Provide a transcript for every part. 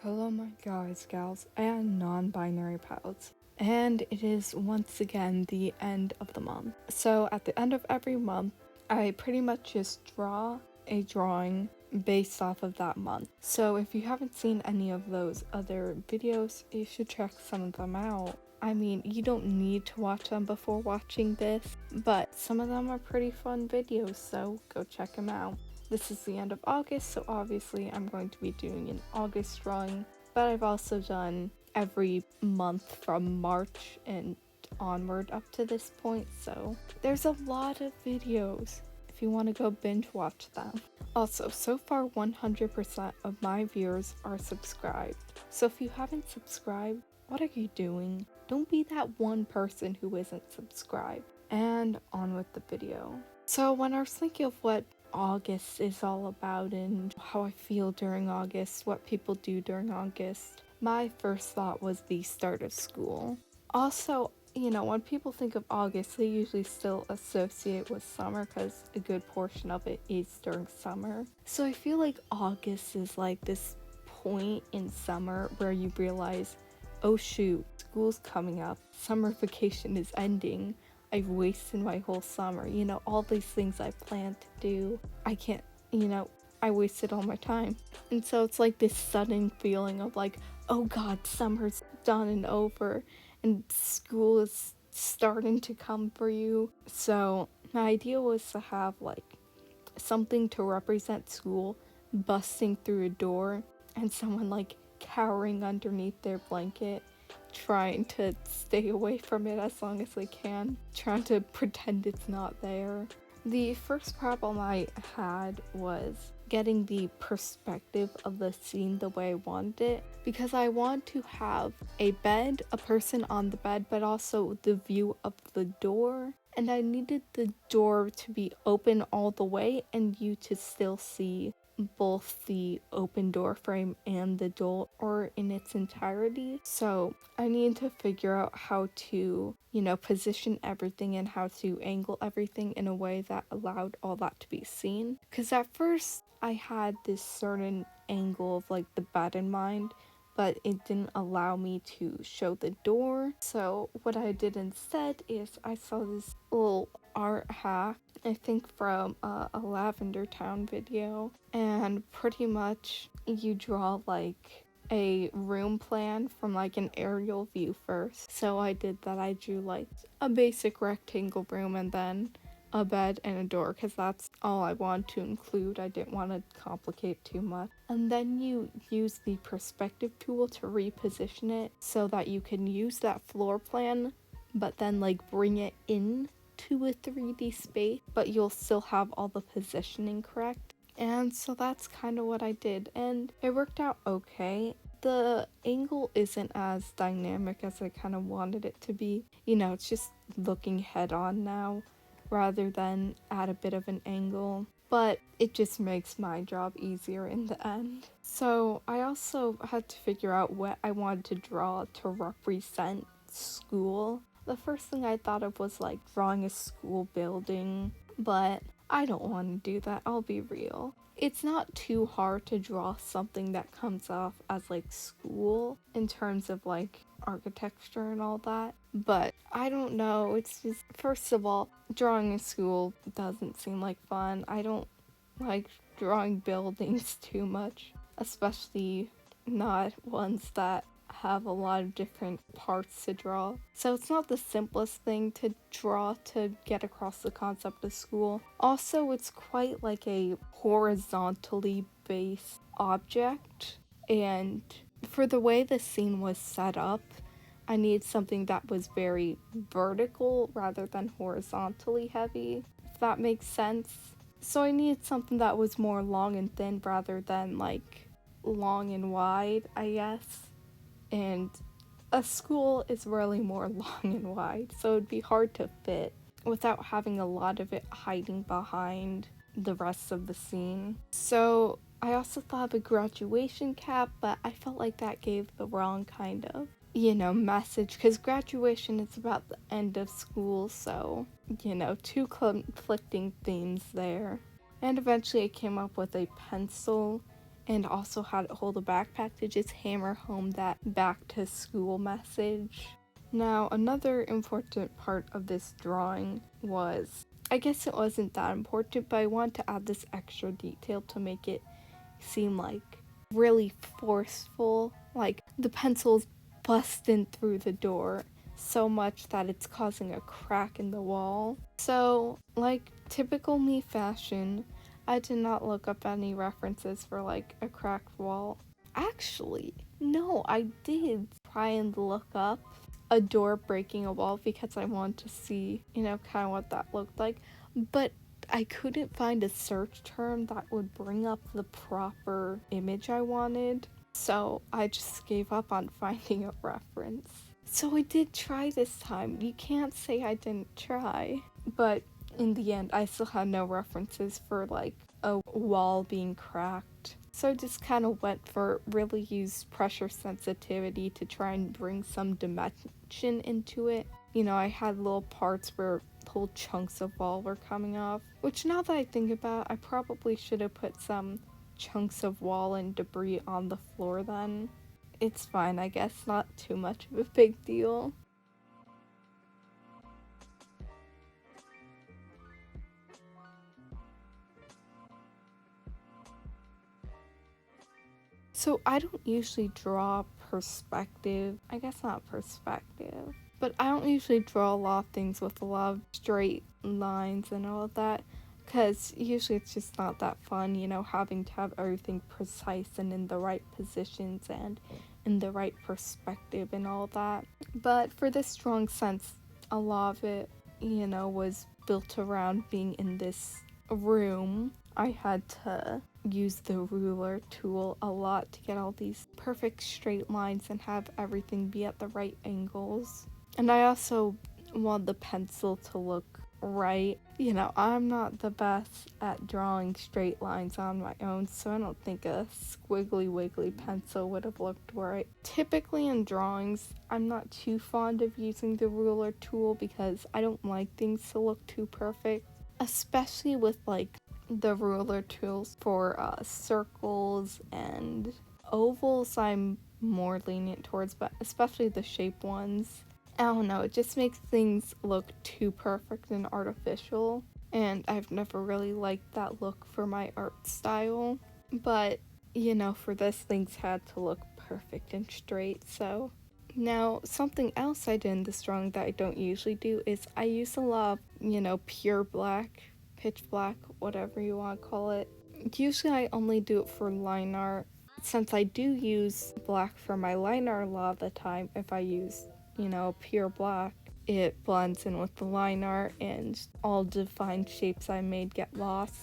Hello, my guys, gals, and non binary pals. And it is once again the end of the month. So, at the end of every month, I pretty much just draw a drawing based off of that month. So, if you haven't seen any of those other videos, you should check some of them out. I mean, you don't need to watch them before watching this, but some of them are pretty fun videos, so go check them out. This is the end of August, so obviously I'm going to be doing an August drawing, but I've also done every month from March and onward up to this point, so there's a lot of videos if you want to go binge watch them. Also, so far 100% of my viewers are subscribed, so if you haven't subscribed, what are you doing? Don't be that one person who isn't subscribed. And on with the video. So when I was thinking of what August is all about and how I feel during August, what people do during August, my first thought was the start of school. Also, when people think of August, they usually still associate with summer because a good portion of it is during summer. So I feel like August is like this point in summer where you realize, oh shoot, school's coming up, summer vacation is ending. I've wasted my whole summer. All these things I planned to do, I can't, I wasted all my time. And so it's like this sudden feeling of like, oh God, summer's done and over, and school is starting to come for you. So my idea was to have like something to represent school busting through a door and someone like cowering underneath their blanket trying to stay away from it as long as they can, trying to pretend it's not there. The first problem I had was getting the perspective of the scene the way I wanted it, because I want to have a bed, a person on the bed, but also the view of the door. And I needed the door to be open all the way and you to still see both the open door frame and the door in its entirety. So I need to figure out how to, position everything and how to angle everything in a way that allowed all that to be seen. Because at first I had this certain angle of like the bed in mind, but it didn't allow me to show the door. So what I did instead is I saw this little art hack, I think from a Lavender Town video, and pretty much you draw like a room plan from like an aerial view first. So I did that. I drew like a basic rectangle room and then a bed and a door, because that's all I wanted to include. I didn't want to complicate too much. And then you use the perspective tool to reposition it so that you can use that floor plan but then like bring it in to a 3D space, but you'll still have all the positioning correct. And so that's kind of what I did, and it worked out okay. The angle isn't as dynamic as I kind of wanted it to be. It's just looking head on now rather than at a bit of an angle, but it just makes my job easier in the end. So I also had to figure out what I wanted to draw to represent school. The first thing I thought of was like drawing a school building, but I don't want to do that, I'll be real. It's not too hard to draw something that comes off as like school in terms of like architecture and all that, but I don't know, it's just, first of all, drawing a school doesn't seem like fun. I don't like drawing buildings too much, especially not ones that have a lot of different parts to draw. So it's not the simplest thing to draw to get across the concept of school. Also, it's quite like a horizontally based object, and for the way the scene was set up, I need something that was very vertical rather than horizontally heavy, if that makes sense. So I needed something that was more long and thin rather than like long and wide, I guess. And a school is really more long and wide, so it'd be hard to fit without having a lot of it hiding behind the rest of the scene. So I also thought of a graduation cap, but I felt like that gave the wrong kind of, message, because graduation is about the end of school, so, two conflicting themes there. And eventually I came up with a pencil and also had it hold a backpack to just hammer home that back to school message. Now, another important part of this drawing was, I guess it wasn't that important, but I wanted to add this extra detail to make it seem like really forceful, like the pencil's busting through the door so much that it's causing a crack in the wall. So, like typical me fashion, I did not look up any references for like a cracked wall. Actually, no, I did try and look up a door breaking a wall because I wanted to see, kind of what that looked like. But I couldn't find a search term that would bring up the proper image I wanted. So I just gave up on finding a reference. So I did try this time. You can't say I didn't try. But in the end, I still had no references for like a wall being cracked. So I just kind of went for really use pressure sensitivity to try and bring some dimension into it. I had little parts where whole chunks of wall were coming off, which now that I think about, I probably should have put some chunks of wall and debris on the floor then. It's fine, I guess, not too much of a big deal. So I don't usually draw perspective. I guess not perspective. But I don't usually draw a lot of things with a lot of straight lines and all of that. Because usually it's just not that fun, having to have everything precise and in the right positions and in the right perspective and all that. But for this strong sense, a lot of it, was built around being in this room. I had to use the ruler tool a lot to get all these perfect straight lines and have everything be at the right angles. And I also want the pencil to look right. I'm not the best at drawing straight lines on my own, so I don't think a squiggly wiggly pencil would have looked right. Typically in drawings, I'm not too fond of using the ruler tool because I don't like things to look too perfect, especially with like the ruler tools for circles and ovals. I'm more lenient towards, but especially the shape ones. I don't know, it just makes things look too perfect and artificial, and I've never really liked that look for my art style. But, for this, things had to look perfect and straight, so. Now, something else I did in this drawing that I don't usually do is I use a lot of, pure black, pitch black, whatever you want to call it. Usually I only do it for line art. Since I do use black for my line art a lot of the time, if I use pure black, it blends in with the line art and all defined shapes I made get lost.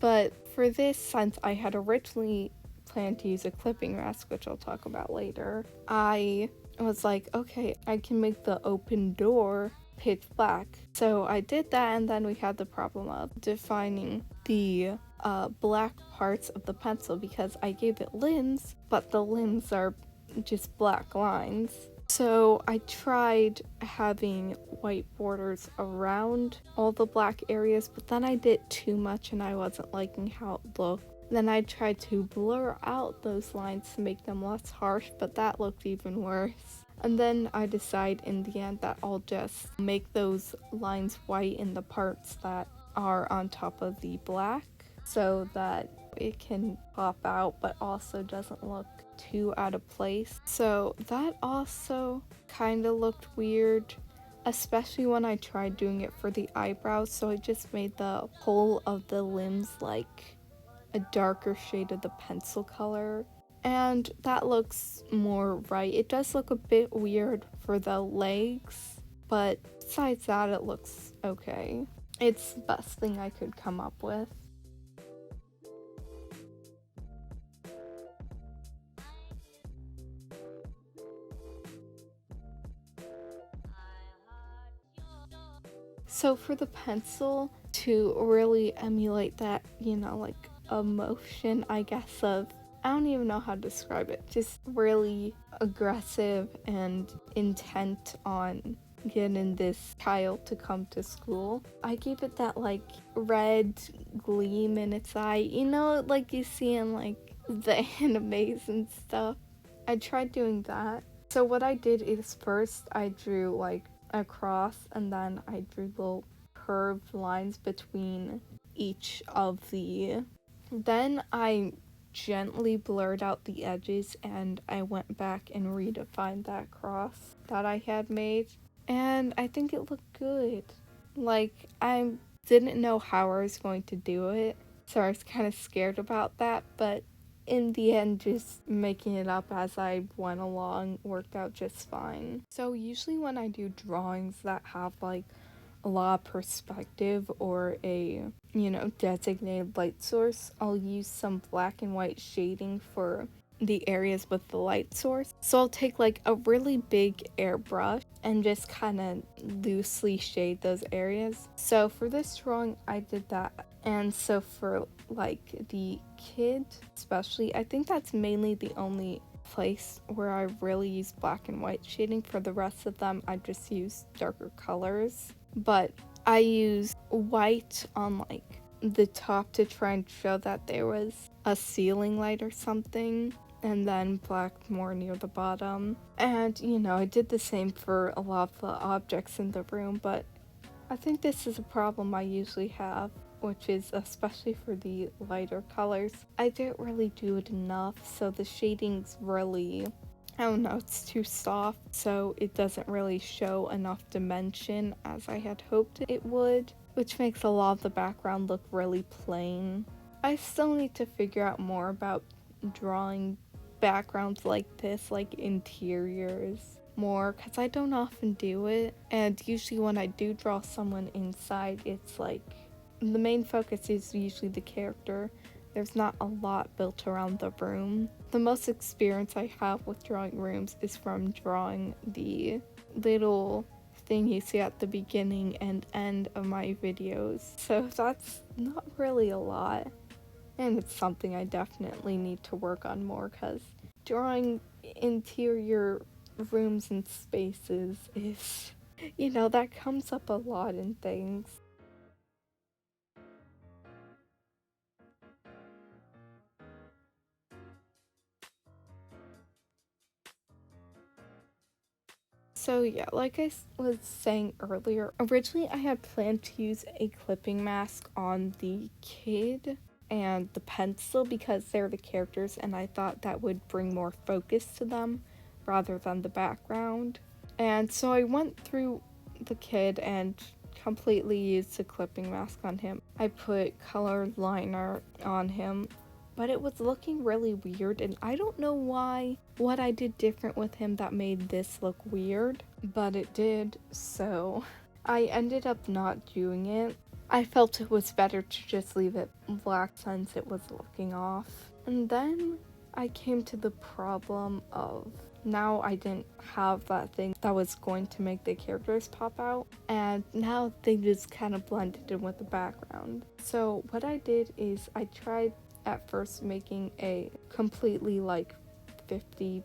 But for this, since I had originally planned to use a clipping mask, which I'll talk about later, I was like, okay, I can make the open door pitch black. So I did that, and then we had the problem of defining the black parts of the pencil because I gave it limbs, but the limbs are just black lines. So I tried having white borders around all the black areas, but then I did too much and I wasn't liking how it looked. Then I tried to blur out those lines to make them less harsh, but that looked even worse. And then I decided in the end that I'll just make those lines white in the parts that are on top of the black so that it can pop out but also doesn't look too out of place. So that also kind of looked weird, especially when I tried doing it for the eyebrows. So I just made the whole of the limbs like a darker shade of the pencil color, and that looks more right. It does look a bit weird for the legs, but besides that, it looks okay. It's the best thing I could come up with. So for the pencil, to really emulate that, like emotion, I guess, of, I don't even know how to describe it, just really aggressive and intent on getting this child to come to school, I gave it that like red gleam in its eye, like you see in like the animes and stuff. I tried doing that. So what I did is first I drew like a cross and then I drew little curved lines between each of the. Then I gently blurred out the edges and I went back and redefined that cross that I had made. And I think it looked good. Like, I didn't know how I was going to do it, so I was kind of scared about that, but in the end, just making it up as I went along worked out just fine. So, usually, when I do drawings that have like a lot of perspective or a, designated light source, I'll use some black and white shading for the areas with the light source. So I'll take like a really big airbrush and just kind of loosely shade those areas. So for this drawing, I did that. And so for like the kid, especially, I think that's mainly the only place where I really use black and white shading. For the rest of them, I just use darker colors. But I use white on like the top to try and show that there was a ceiling light or something, and then black more near the bottom. And I did the same for a lot of the objects in the room, but I think this is a problem I usually have, which is especially for the lighter colors. I didn't really do it enough, so the shading's really, I don't know, it's too soft, so it doesn't really show enough dimension as I had hoped it would, which makes a lot of the background look really plain. I still need to figure out more about drawing backgrounds like this, like interiors, more, because I don't often do it, and usually when I do draw someone inside, it's like the main focus is usually the character. There's not a lot built around the room. The most experience I have with drawing rooms is from drawing the little thing you see at the beginning and end of my videos. So that's not really a lot. And it's something I definitely need to work on more, because drawing interior rooms and spaces is, that comes up a lot in things. So yeah, like I was saying earlier, originally I had planned to use a clipping mask on the kid and the pencil because they're the characters, and I thought that would bring more focus to them rather than the background. And so I went through the kid and completely used the clipping mask on him. I put colored liner on him, but it was looking really weird, and I don't know what I did different with him that made this look weird, but it did, so I ended up not doing it. I felt it was better to just leave it black since it was looking off. And then I came to the problem of now I didn't have that thing that was going to make the characters pop out, and now they just kind of blended in with the background. So what I did is I tried at first making a completely like 50-50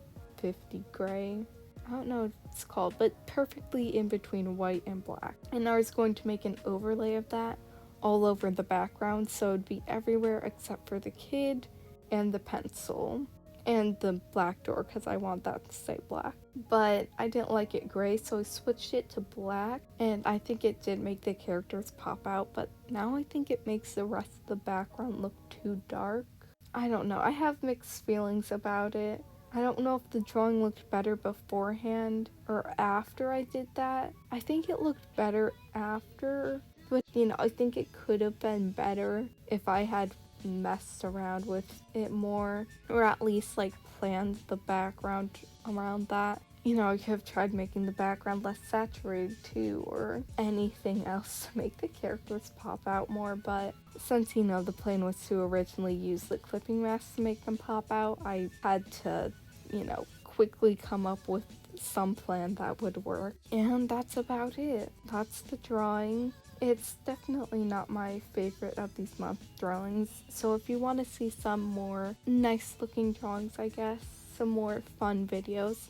gray. I don't know what it's called, but perfectly in between white and black. And I was going to make an overlay of that all over the background, so it'd be everywhere except for the kid and the pencil and the black door, because I want that to stay black. But I didn't like it gray, so I switched it to black, and I think it did make the characters pop out, but now I think it makes the rest of the background look too dark. I don't know, I have mixed feelings about it. I don't know if the drawing looked better beforehand or after I did that. I think it looked better after, but I think it could have been better if I had messed around with it more, or at least like planned the background around that. I could have tried making the background less saturated too, or anything else to make the characters pop out more, but since the plan was to originally use the clipping mask to make them pop out, I had to quickly come up with some plan that would work. And that's about it. That's the drawing. It's definitely not my favorite of these month drawings, so if you want to see some more nice looking drawings, I guess, some more fun videos,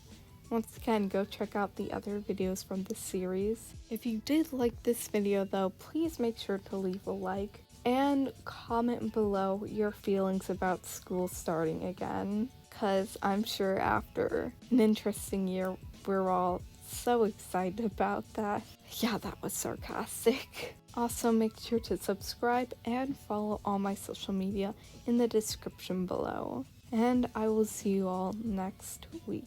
once again, go check out the other videos from this series. If you did like this video though, please make sure to leave a like. And comment below your feelings about school starting again, because I'm sure after an interesting year, we're all so excited about that. Yeah, that was sarcastic. Also, make sure to subscribe and follow all my social media in the description below. And I will see you all next week.